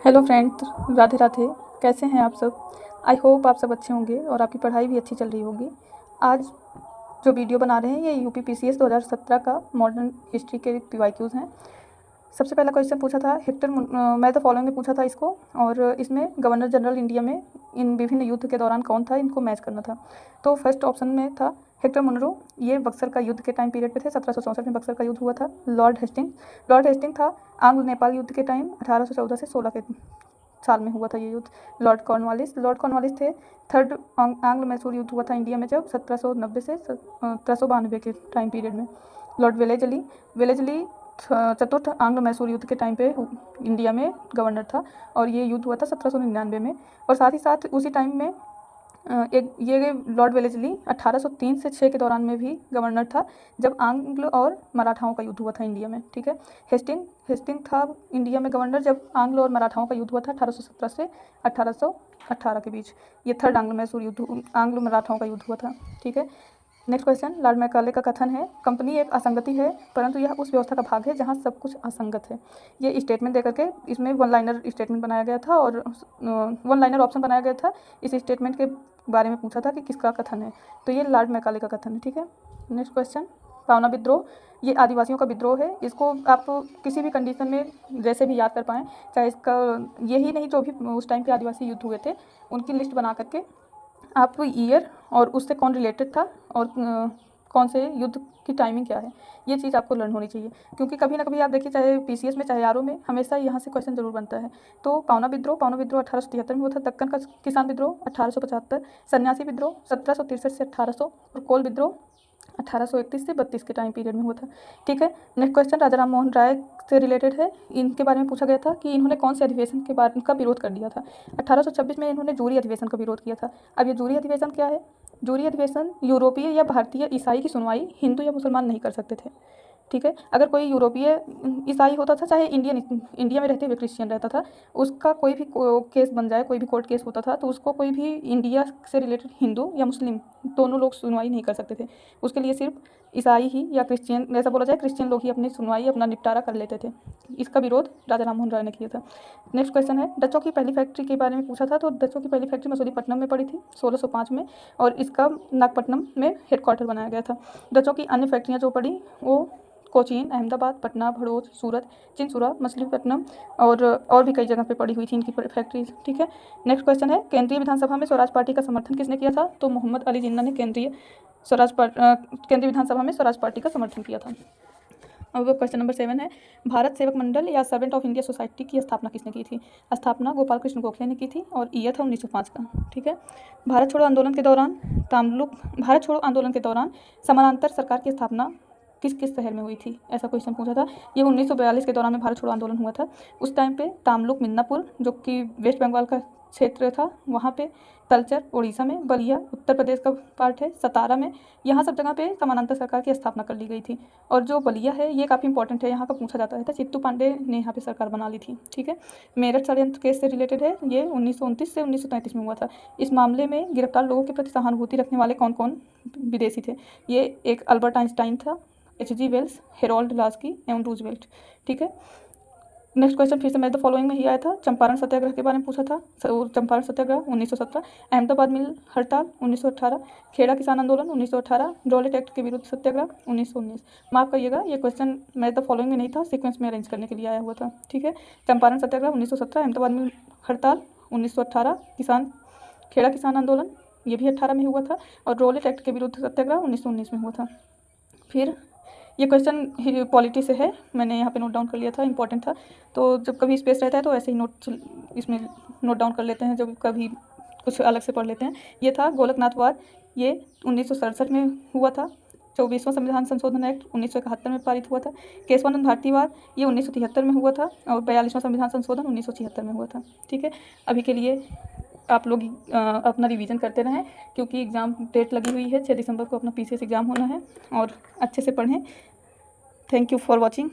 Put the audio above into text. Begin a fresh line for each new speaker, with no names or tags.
Hello friends, Radhe Radhe. कैसे हैं आप सब? आई होप आप सब अच्छे होंगे और आपकी पढ़ाई भी अच्छी चल रही होगी। आज जो वीडियो बना रहे हैं ये यूपी पीसीएस 2017 का मॉडर्न हिस्ट्री के पीवाईक्यूज़ हैं। सबसे पहला क्वेश्चन पूछा था हेक्टर मैं द फॉलोइंग में पूछा था इसको, और इसमें गवर्नर जनरल इंडिया में इन विभिन्न युद्ध के दौरान कौन था, इनको मैच करना था। तो फर्स्ट ऑप्शन में था हेक्टर मुनरो। ये बक्सर का युद्ध के टाइम पीरियड पे थे, 1764 में बक्सर का युद्ध हुआ था। लॉर्ड हेस्टिंग था आंग्ल नेपाल युद्ध के टाइम 1814 से 16 के साल में हुआ था ये युद्ध। लॉर्ड कॉर्नवालिस थे। थर्ड आंग्ल मैसूर युद्ध हुआ था इंडिया में जब 1790 से 1792 के टाइम पीरियड में। लॉर्ड वेलेजली चतुर्थ आंग्ल मैसूर युद्ध के टाइम पे इंडिया में गवर्नर था, और ये युद्ध हुआ था 1799 में। और साथ ही साथ उसी टाइम में ये लॉर्ड वेलेजली 1803 से 6 के दौरान में भी गवर्नर था, जब आंग्ल और मराठाओं का युद्ध हुआ था इंडिया में। ठीक है, हेस्टिंग था इंडिया में गवर्नर जब आंग्ल और मराठाओं का युद्ध हुआ था 1817 से 1818 के बीच। ये थर्ड आंग्ल मैसूर युद्ध आंग्ल मराठाओं का युद्ध हुआ था। ठीक है, नेक्स्ट क्वेश्चन, लॉर्ड मैकाले का कथन है कंपनी एक असंगति है, परंतु यह उस व्यवस्था का भाग है जहां सब कुछ असंगत है। ये स्टेटमेंट देकर के इसमें वन लाइनर स्टेटमेंट बनाया गया था, और वन लाइनर ऑप्शन बनाया गया था। इस स्टेटमेंट के बारे में पूछा था कि किसका कथन है, तो ये लॉर्ड मैकाले का कथन है। ठीक है, नेक्स्ट क्वेश्चन, पावना विद्रोह। ये आदिवासियों का विद्रोह है। इसको आप किसी भी कंडीशन में जैसे भी याद कर पाएँ, चाहे इसका यही नहीं जो भी उस टाइम के आदिवासी युद्ध हुए थे उनकी लिस्ट बना करके आप ईयर और उससे कौन रिलेटेड था और कौन से युद्ध की टाइमिंग क्या है, ये चीज़ आपको लर्न होनी चाहिए। क्योंकि कभी ना कभी आप देखिए, चाहे पीसीएस में चाहे आरओ में, हमेशा यहाँ से क्वेश्चन जरूर बनता है। तो पावना विद्रोह 1873 में हुआ था। दक्कन का किसान विद्रोह 1875, सन्यासी विद्रोह 1763 से 1800, और कोल विद्रोह 1831 से 32 के टाइम पीरियड में हुआ था। ठीक है, नेक्स्ट क्वेश्चन राजा राम मोहन राय से रिलेटेड है। इनके बारे में पूछा गया था कि इन्होंने कौन से अधिवेशन के बारे का विरोध कर दिया था। 1826 में इन्होंने जूरी अधिवेशन का विरोध किया था। अब ये जूरी अधिवेशन क्या है? जूरी अधिवेशन यूरोपीय या भारतीय ईसाई की सुनवाई हिंदू या मुसलमान नहीं कर सकते थे। ठीक है, अगर कोई यूरोपीय ईसाई होता था, चाहे इंडिया में रहते हुए क्रिश्चियन रहता था, उसका कोई भी केस बन जाए, कोई भी कोर्ट केस होता था, तो उसको कोई भी इंडिया से रिलेटेड हिंदू या मुस्लिम दोनों लोग सुनवाई नहीं कर सकते थे। उसके लिए सिर्फ ईसाई ही या क्रिश्चियन, ऐसा बोला जाए क्रिश्चियन लोग ही अपनी सुनवाई, अपना निपटारा कर लेते थे। इसका विरोध राजा राम मोहन राय ने किया था। नेक्स्ट क्वेश्चन है डचों की पहली फैक्ट्री के बारे में पूछा था। तो डचों की पहली फैक्ट्री मसूलीपट्टनम में पड़ी थी 1605 में, और इसका नागपट्टनम में हेडक्वार्टर बनाया गया था। डचों की अन्य फैक्ट्रियाँ जो पड़ी वो कोचीन, अहमदाबाद, पटना, भड़ोच, सूरत, चिनसुरा, मछलीपट्टनम और भी कई जगह पे पड़ी हुई थी इनकी फैक्ट्रीज। ठीक है, नेक्स्ट क्वेश्चन है केंद्रीय विधानसभा में स्वराज पार्टी का समर्थन किसने किया था? तो मोहम्मद अली जिन्ना ने केंद्रीय विधानसभा में स्वराज पार्टी का समर्थन किया था। अब क्वेश्चन नंबर 7 है भारत सेवक मंडल या सर्वेंट ऑफ इंडिया सोसाइटी की स्थापना किसने की थी? स्थापना गोपाल कृष्ण गोखले ने की थी, और ईयर था 1905 का। ठीक है, भारत छोड़ो आंदोलन के दौरान समानांतर सरकार की स्थापना किस किस शहर में हुई थी, ऐसा क्वेश्चन पूछा था। ये 1942 के दौरान में भारत छोड़ो आंदोलन हुआ था। उस टाइम पे तामलुक मिदनापुर जो कि वेस्ट बंगाल का क्षेत्र था वहाँ पे, तलचर उड़ीसा में, बलिया उत्तर प्रदेश का पार्ट है, सतारा में, यहाँ सब जगह पे समानांतर सरकार की स्थापना कर ली गई थी। और जो बलिया है ये काफ़ी इंपॉर्टेंट है, यहाँ का पूछा जाता है, चित्तू पांडे ने यहाँ पे सरकार बना ली थी। ठीक है, मेरठ षड्यंत्र केस से रिलेटेड है। ये 1929 से 1933 में हुआ था। इस मामले में गिरफ्तार लोगों के प्रति सहानुभूति रखने वाले कौन कौन विदेशी थे? ये एक अल्बर्ट आइंस्टाइन था, H.G. वेल्स, हेरोल्ड लास्की एवं रूजवेल्ट। ठीक है, नेक्स्ट क्वेश्चन फिर से मैं द फॉलोइंग में ही आया था। चंपारण सत्याग्रह के बारे में पूछा था। चंपारण सत्याग्रह 1917, अहमदाबाद मिल हड़ताल 1918, खेड़ा किसान आंदोलन 1918, रॉलेट एक्ट के विरुद्ध सत्याग्रह 1919। माफ़ करिएगा, ये क्वेश्चन मैं द फॉलोइंग में नहीं था, सीक्वेंस में अरेंज करने के लिए आया हुआ था। ठीक है, चंपारण सत्याग्रह 1917, अहमदाबाद मिल हड़ताल 1918, खेड़ा किसान आंदोलन ये भी 18 में हुआ था, और रॉलेट एक्ट के विरुद्ध सत्याग्रह 1919 में हुआ था। फिर ये क्वेश्चन पॉलिटी से है, मैंने यहाँ पे नोट डाउन कर लिया था, इंपॉर्टेंट था। तो जब कभी स्पेस रहता है तो ऐसे ही इसमें नोट डाउन कर लेते हैं, जब कभी कुछ अलग से पढ़ लेते हैं। ये था गोलकनाथवाद, ये 1967 में हुआ था। 24वां संविधान संशोधन एक्ट 1971 में पारित हुआ था। केशवानंद भारतीवाद ये 1973 में हुआ था, और 42वां संविधान संशोधन 1976 में हुआ था। ठीक है, अभी के लिए आप लोग अपना रिवीजन करते रहें, क्योंकि एग्ज़ाम डेट लगी हुई है 6 दिसंबर को अपना पीसीएस एग्ज़ाम होना है, और अच्छे से पढ़ें। Thank you for watching.